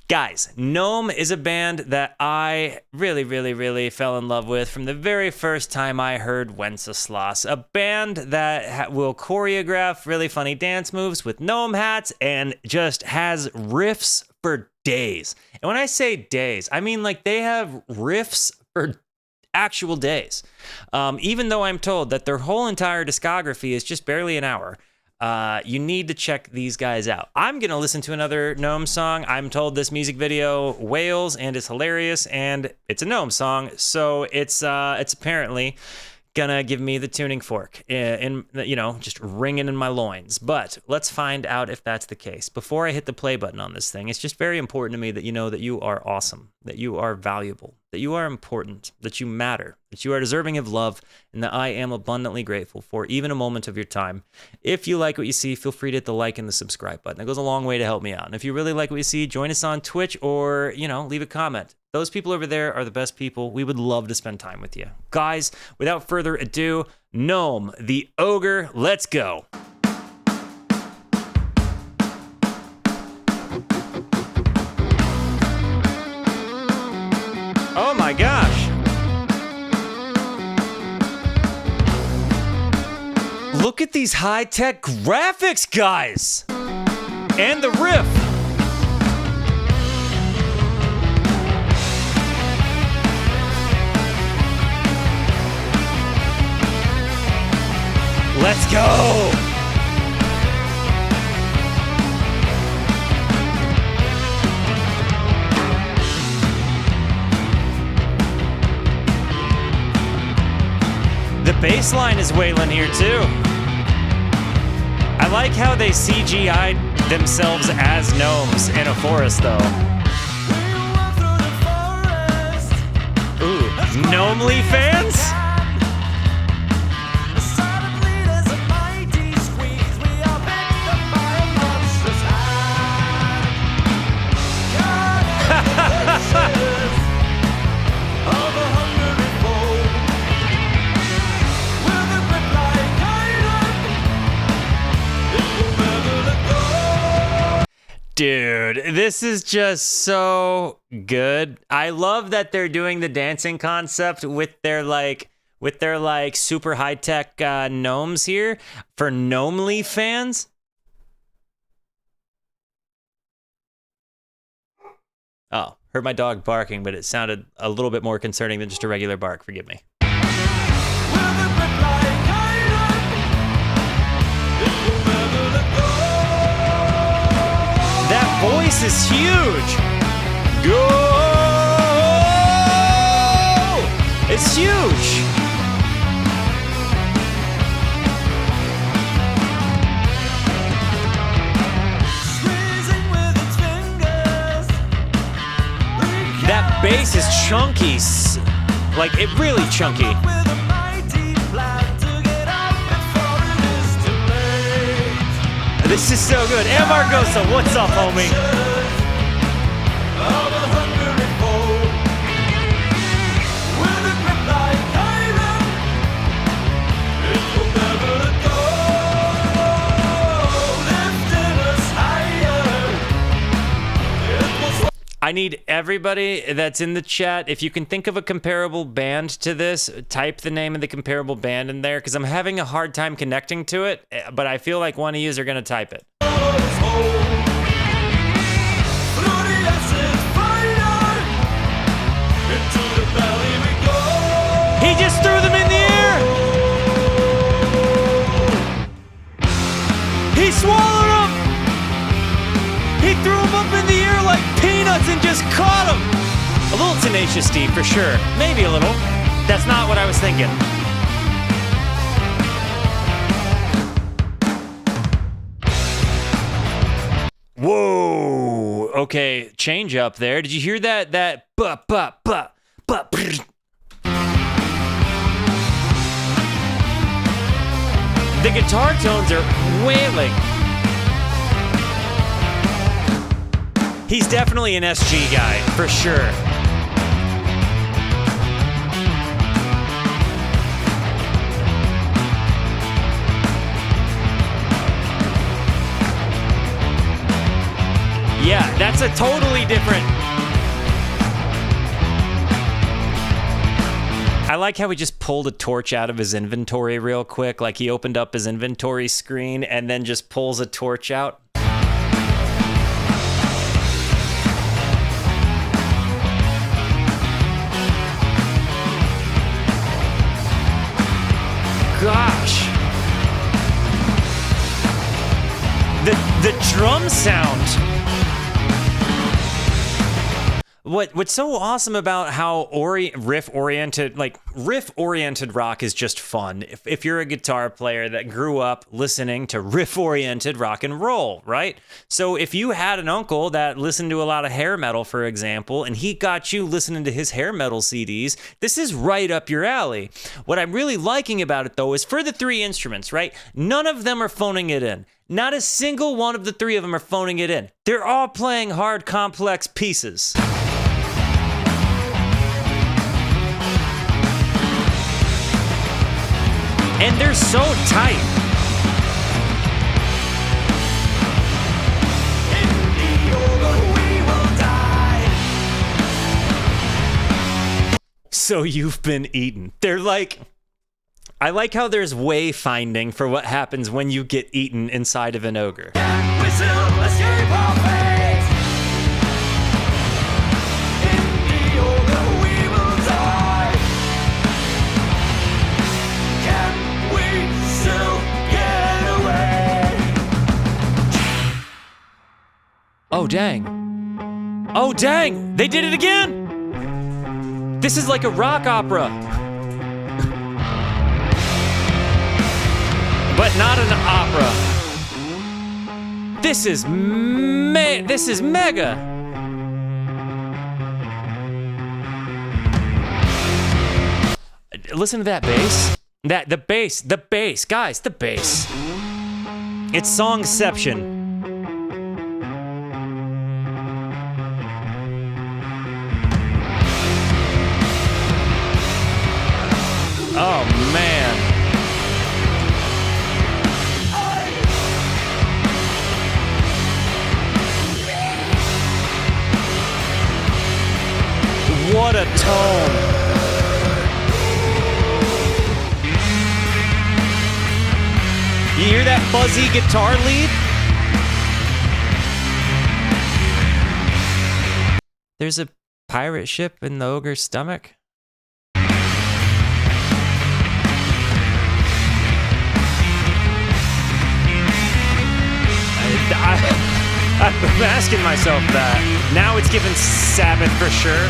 Guys, Gnome is a band that I really fell in love with from the very first time I heard Wenceslas. A band that will choreograph really funny dance moves with gnome hats and just has riffs for days. And when I say days, I mean like they have riffs for actual days. Even though I'm told that their whole entire discography is just barely an hour. You need to check these guys out. I'm going to listen to another Gnome song. I'm told this music video wails and is hilarious, and it's a Gnome song, so it's apparently gonna give me the tuning fork in just ringing in my loins. But let's find out if that's the case. Before I hit the play button on this thing, it's just very important to me that you know that you are awesome, that you are valuable, that you are important, that you matter, that you are deserving of love, and that I am abundantly grateful for even a moment of your time. If you like what you see, feel free to hit the like and the subscribe button. It goes a long way to help me out. And if you really like what you see, join us on Twitch or, leave a comment. Those people over there are the best people. We would love to spend time with you. Guys, without further ado, Gnome, the Ogre, let's go. Oh my gosh. Look at these high-tech graphics, guys. And the riff. Let's go! The bass line is wailing here too. I like how they CGI'd themselves as gnomes in a forest though. Ooh, Gnomely fans? Dude, this is just so good. I love that they're doing the dancing concept with their super high-tech gnomes here for Gnomely fans. Oh, heard my dog barking, but it sounded a little bit more concerning than just a regular bark. Forgive me. That voice is huge. Go! It's huge. That bass is chunky, like it really chunky. This is so good. And Margosa, what's up, homie? I need everybody that's in the chat, if you can think of a comparable band to this, type the name of the comparable band in there, because I'm having a hard time connecting to it, but I feel like one of you are going to type it. He just threw them in the air! He swallowed them! He threw them up in the air like peanuts and just caught them! A little Tenacious Steve for sure. Maybe a little. That's not what I was thinking. Whoa! Okay, change up there. Did you hear that? That The guitar tones are wailing. He's definitely an SG guy, for sure. Yeah, that's a totally different... I like how he just pulled a torch out of his inventory real quick. Like he opened up his inventory screen and then just pulls a torch out. Gosh. The drum sound. What's so awesome about how riff-oriented rock is just fun. If you're a guitar player that grew up listening to riff-oriented rock and roll, right? So if you had an uncle that listened to a lot of hair metal, for example, and he got you listening to his hair metal CDs, this is right up your alley. What I'm really liking about it, though, is for the three instruments, right? None of them are phoning it in. Not a single one of the three of them are phoning it in. They're all playing hard, complex pieces. And they're so tight. In the Ogre we will die. So you've been eaten. They're like... I like how there's wayfinding for what happens when you get eaten inside of an ogre. Can we still escape our fate? In the Ogre we will die. Can we still get away? Oh, dang. Oh, dang! They did it again! This is like a rock opera. But not an opera. This is mega. Listen to that bass. The bass, guys, the bass. It's songception. Oh man. What a tone. You hear that fuzzy guitar lead? There's a pirate ship in the ogre's stomach. I'm asking myself that. Now it's given Sabbath for sure.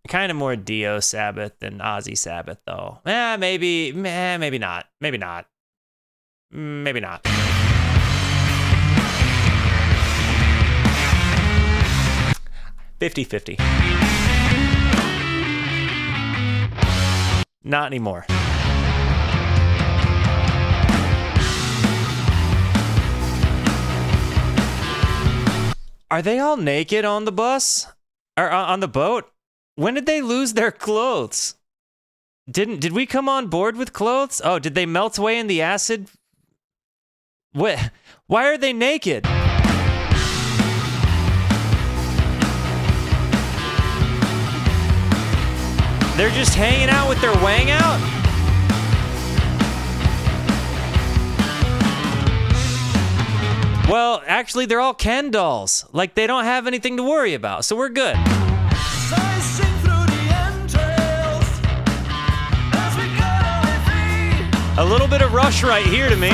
Kind of more Dio Sabbath than Ozzy Sabbath, though. Maybe not. Maybe not. Maybe not. 50-50. Not anymore. Are they all naked on the bus? Or on the boat? When did they lose their clothes? Did we come on board with clothes? Oh, did they melt away in the acid? What? Why are they naked? They're just hanging out with their wang out? Well, actually, they're all Ken dolls. Like, they don't have anything to worry about, so we're good. A little bit of Rush right here to me.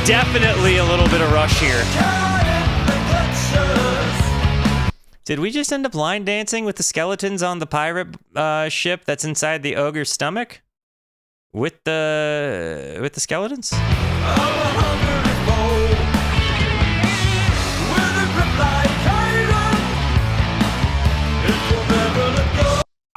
Definitely a little bit of Rush here. Did we just end up line dancing with the skeletons on the pirate ship that's inside the ogre's stomach? With the skeletons?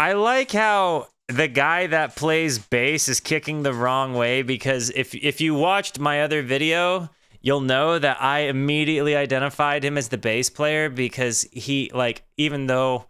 I like how the guy that plays bass is kicking the wrong way, because if you watched my other video, you'll know that I immediately identified him as the bass player, because he, like, even though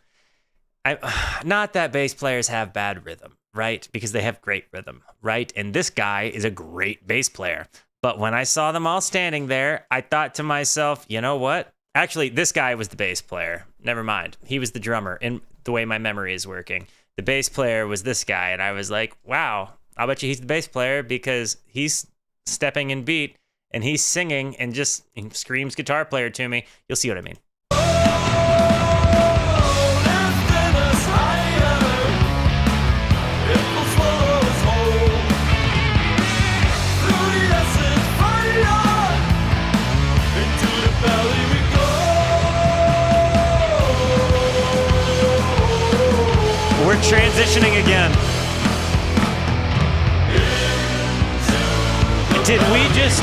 not that bass players have bad rhythm, right? Because they have great rhythm, right? And this guy is a great bass player. But when I saw them all standing there, I thought to myself, you know what? Actually, this guy was the bass player. Never mind. He was the drummer in the way my memory is working. The bass player was this guy. And I was like, wow, I'll bet you he's the bass player because he's stepping in beat and he's singing and just screams guitar player to me. You'll see what I mean. We're transitioning again. Did we just...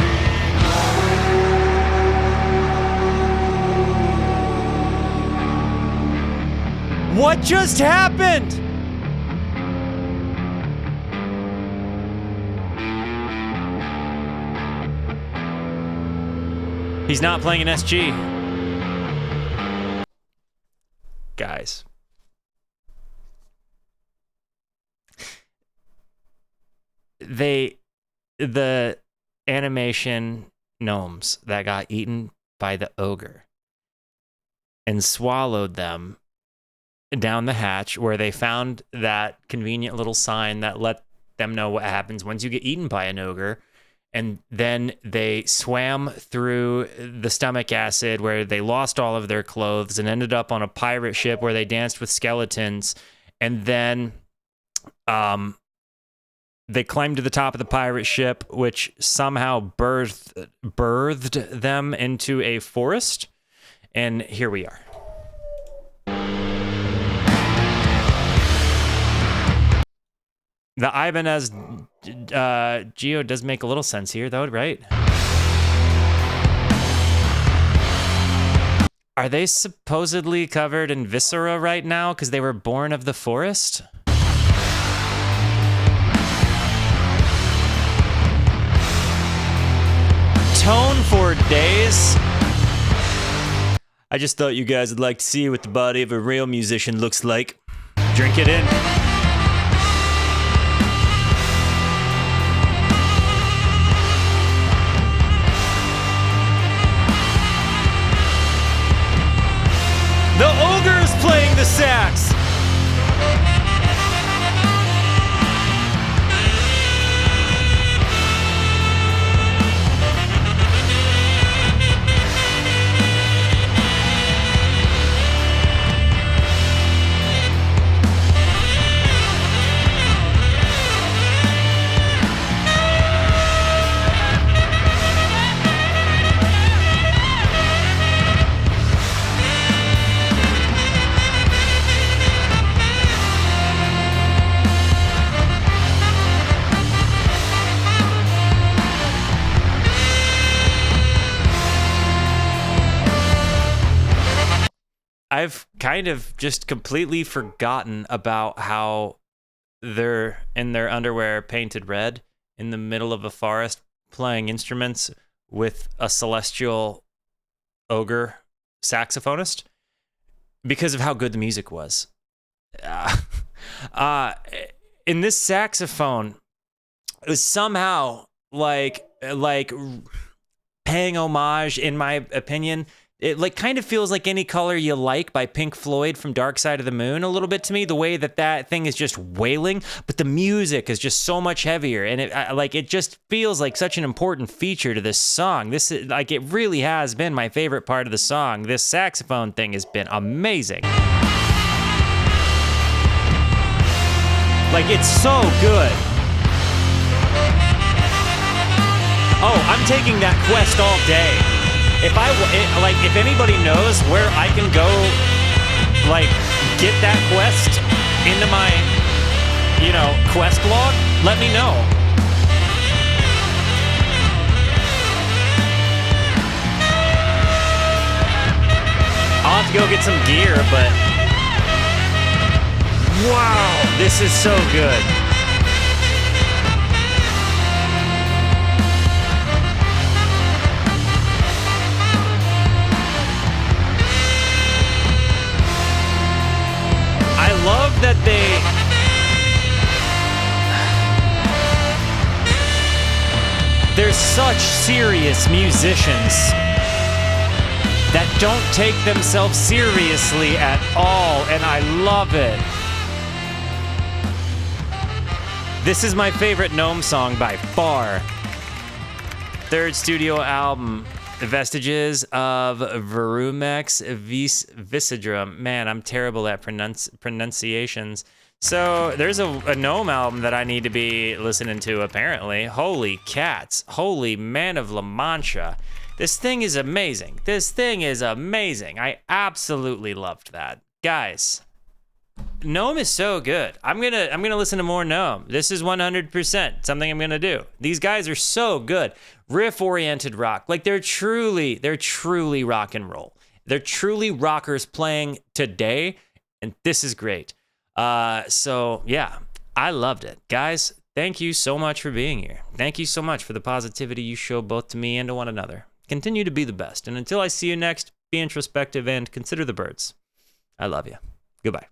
What just happened? He's not playing an SG. Guys. The animation gnomes that got eaten by the ogre and swallowed them down the hatch where they found that convenient little sign that let them know what happens once you get eaten by an ogre. And then they swam through the stomach acid where they lost all of their clothes and ended up on a pirate ship where they danced with skeletons. And then they climbed to the top of the pirate ship, which somehow birthed them into a forest. And here we are. The Ibanez Geo does make a little sense here, though, right? Are they supposedly covered in viscera right now because they were born of the forest? Tone for days. I just thought you guys would like to see what the body of a real musician looks like. Drink it in. The ogre is playing the sax. I've kind of just completely forgotten about how they're in their underwear painted red in the middle of a forest playing instruments with a celestial ogre saxophonist because of how good the music was. In this saxophone, it was somehow like paying homage, in my opinion. It like kind of feels like Any Color You Like by Pink Floyd from Dark Side of the Moon a little bit to me, the way that thing is just wailing, but the music is just so much heavier, and it just feels like such an important feature to this song. This is like, it really has been my favorite part of the song. This saxophone thing has been amazing. Like, it's so good. Oh, I'm taking that quest all day. If anybody knows where I can go, like, get that quest into my, quest log, let me know. I'll have to go get some gear, but wow, this is so good. I love that They're such serious musicians that don't take themselves seriously at all, and I love it. This is my favorite Gnome song by far. Third studio album, The Vestiges of Verumex Vicidrum. Man, I'm terrible at pronunciations. So there's a Gnome album that I need to be listening to, apparently. Holy cats. Holy man of La Mancha. This thing is amazing. This thing is amazing. I absolutely loved that. Guys, Gnome is so good. I'm gonna listen to more Gnome. This is 100% something I'm gonna do. These guys are so good. Riff-oriented rock. Like they're truly rock and roll. They're truly rockers playing today, and this is great. So yeah, I loved it. Guys, thank you so much for being here. Thank you so much for the positivity you show both to me and to one another. Continue to be the best. And until I see you next, be introspective and consider the birds. I love you. Goodbye.